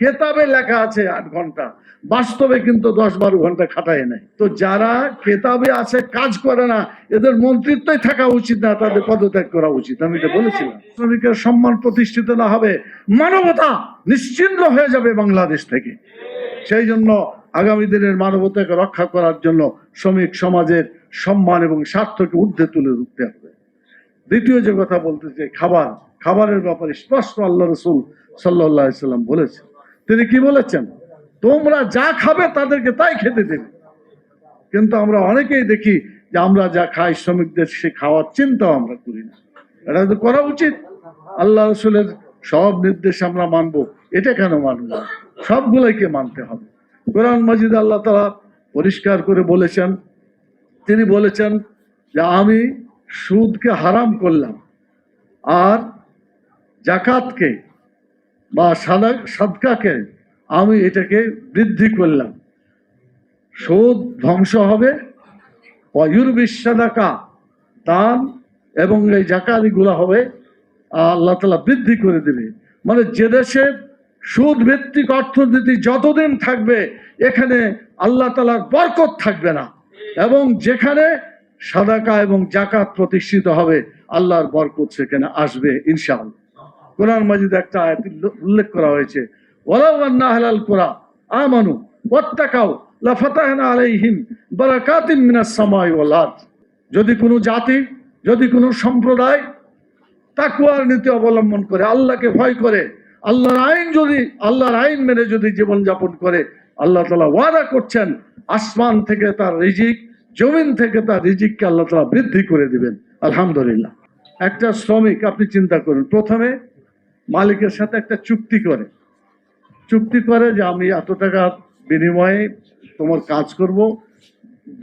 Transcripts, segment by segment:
কেতাবে লেখা আছে 8 ঘন্টা, বাস্তবে কিন্তু 10-12 ঘন্টা খাটায় নাই। তো যারা কেতাবে আছে কাজ করে না, এদের মন্ত্রিত্বই থাকা উচিত না, তাদের পদত্যাগ করা উচিত। আমি এটা বলেছিলাম। শ্রমিকের সম্মান প্রতিষ্ঠিত না হবে, মানবতা নিশ্চিহ্ন হয়ে যাবে বাংলাদেশ থেকে। সেই জন্য আগামী দিনের মানবতাকে রক্ষা করার জন্য শ্রমিক সমাজের সম্মান এবং স্বার্থকে ঊর্ধ্বে তুলে উঠতে হবে। দ্বিতীয় যে কথা বলতে চাই, খাবারের ব্যাপারে স্পষ্ট আল্লাহ রাসূল সাল্লাল্লাহু আলাইহি সাল্লাম বলেছেন। তিনি কি বলেছেন? তোমরা যা খাবে তাদেরকে তাই খেতে দেবে। কিন্তু আমরা অনেকেই দেখি যে আমরা যা খাই শ্রমিকদের সে খাওয়ার চিন্তাও আমরা করি না। এটা তো করা উচিত। আল্লাহ রাসূলের সব নির্দেশ আমরা মানবো, এটা কেন মানব না? সবগুলোকে মানতে হবে। কোরআন মাজিদে আল্লাহ তাআলা পরিষ্কার করে বলেছেন, তিনি বলেছেন যে আমি সুদকে হারাম করলাম আর জাকাতকে বা সাদকাকে আমি এটাকে বৃদ্ধি করলাম। সুদ ধ্বংস হবে, ওয়ায়ুরবিসাদাকা দান এবং এই জাকাতগুলো হবে আল্লাহ তাআলা বৃদ্ধি করে দেবে। মানে যে দেশে সুদ ভিত্তিক অর্থনীতি যতদিন থাকবে এখানে আল্লাহ তাআলার বরকত থাকবে না, এবং যেখানে সাদাকা এবং জাকাত প্রতিষ্ঠিত হবে আল্লাহর বরকত সেখানে আসবে ইনশাআল্লাহ। কোরআন মাজিদে একটা আয়াত উল্লেখ করা হয়েছে, ওয়ালাউ আন্না আহলাল কুরা আমানু ওয়াত্তাকাউ লাফাতাহনা আলাইহিম বারাকাতিম মিনাস সামাই ওয়াল আরদ। যদি কোনো জাতি, যদি কোনো সম্প্রদায় তাকওয়ার নীতি অবলম্বন করে, আল্লাহকে ভয় করে, আল্লাহর আইন মেনে যদি জীবনযাপন করে, আল্লাহ তাআলা ওয়াদা করছেন আসমান থেকে তার রিজিক, জমিন থেকে তার রিজিককে আল্লাহ তাআলা বৃদ্ধি করে দিবেন। আলহামদুলিল্লাহ। একটা শ্রমিক আপনি চিন্তা করুন, প্রথমে মালিকের সাথে একটা চুক্তি করে যে আমি এত টাকা বিনিময়ে তোমার কাজ করব,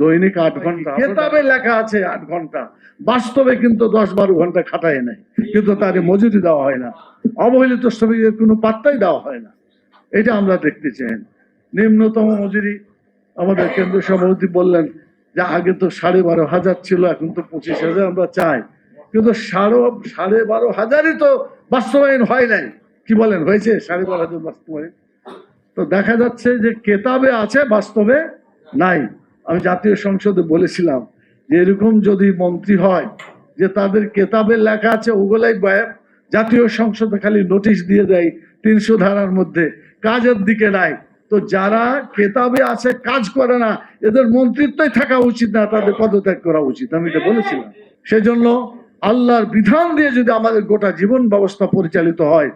দৈনিক 8 ঘন্টা। কেতাবে লেখা আছে 8 ঘন্টা, বাস্তবে কিন্তু 10-12 ঘন্টা খাটায় নাই, কিন্তু তার মজুরি দেওয়া হয় না। অবহেলিত শ্রমিকের কোনো পাত্তাই দেওয়া হয় না। এটা আমরা দেখতে চাই। নিম্নতম মজুরি আমাদের কেন্দ্রীয় সভাপতি বললেন যে আগে তো 12,500 ছিল, এখন তো 25,000 আমরা চাই, কিন্তু 12,500 তো বাস্তবায়ন হয় নাই। কি বলেন, হয়েছে 12,500 বাস্তবায়ন? তো দেখা যাচ্ছে যে কেতাবে আছে, বাস্তবে নাই। আমি জাতীয় সংসদে বলেছিলাম যে এরকম যদি মন্ত্রী হয় যে তাদের কেতাবে লেখা আছে ওগুলাই জাতীয় সংসদে খালি নোটিশ দিয়ে দেয় 300 ধারার মধ্যে, কাজের দিকে নাই, তো যারা কেতাবে আছে কাজ করে না এদের মন্ত্রিত্বই থাকা উচিত না, তাদের পদত্যাগ করা উচিত। আমি এটা বলেছিলাম। সেজন্য আল্লাহর বিধান দিয়ে যদি আমাদের গোটা জীবন ব্যবস্থা পরিচালিত হয়,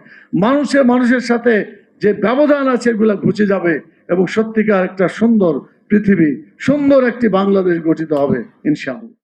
মানুষের সাথে যে ব্যবধান আছে এগুলো ঘুচে যাবে এবং সত্যিকার একটা সুন্দর পৃথিবী, সুন্দর একটি বাংলাদেশ গঠিত হবে ইনশাআল্লাহ।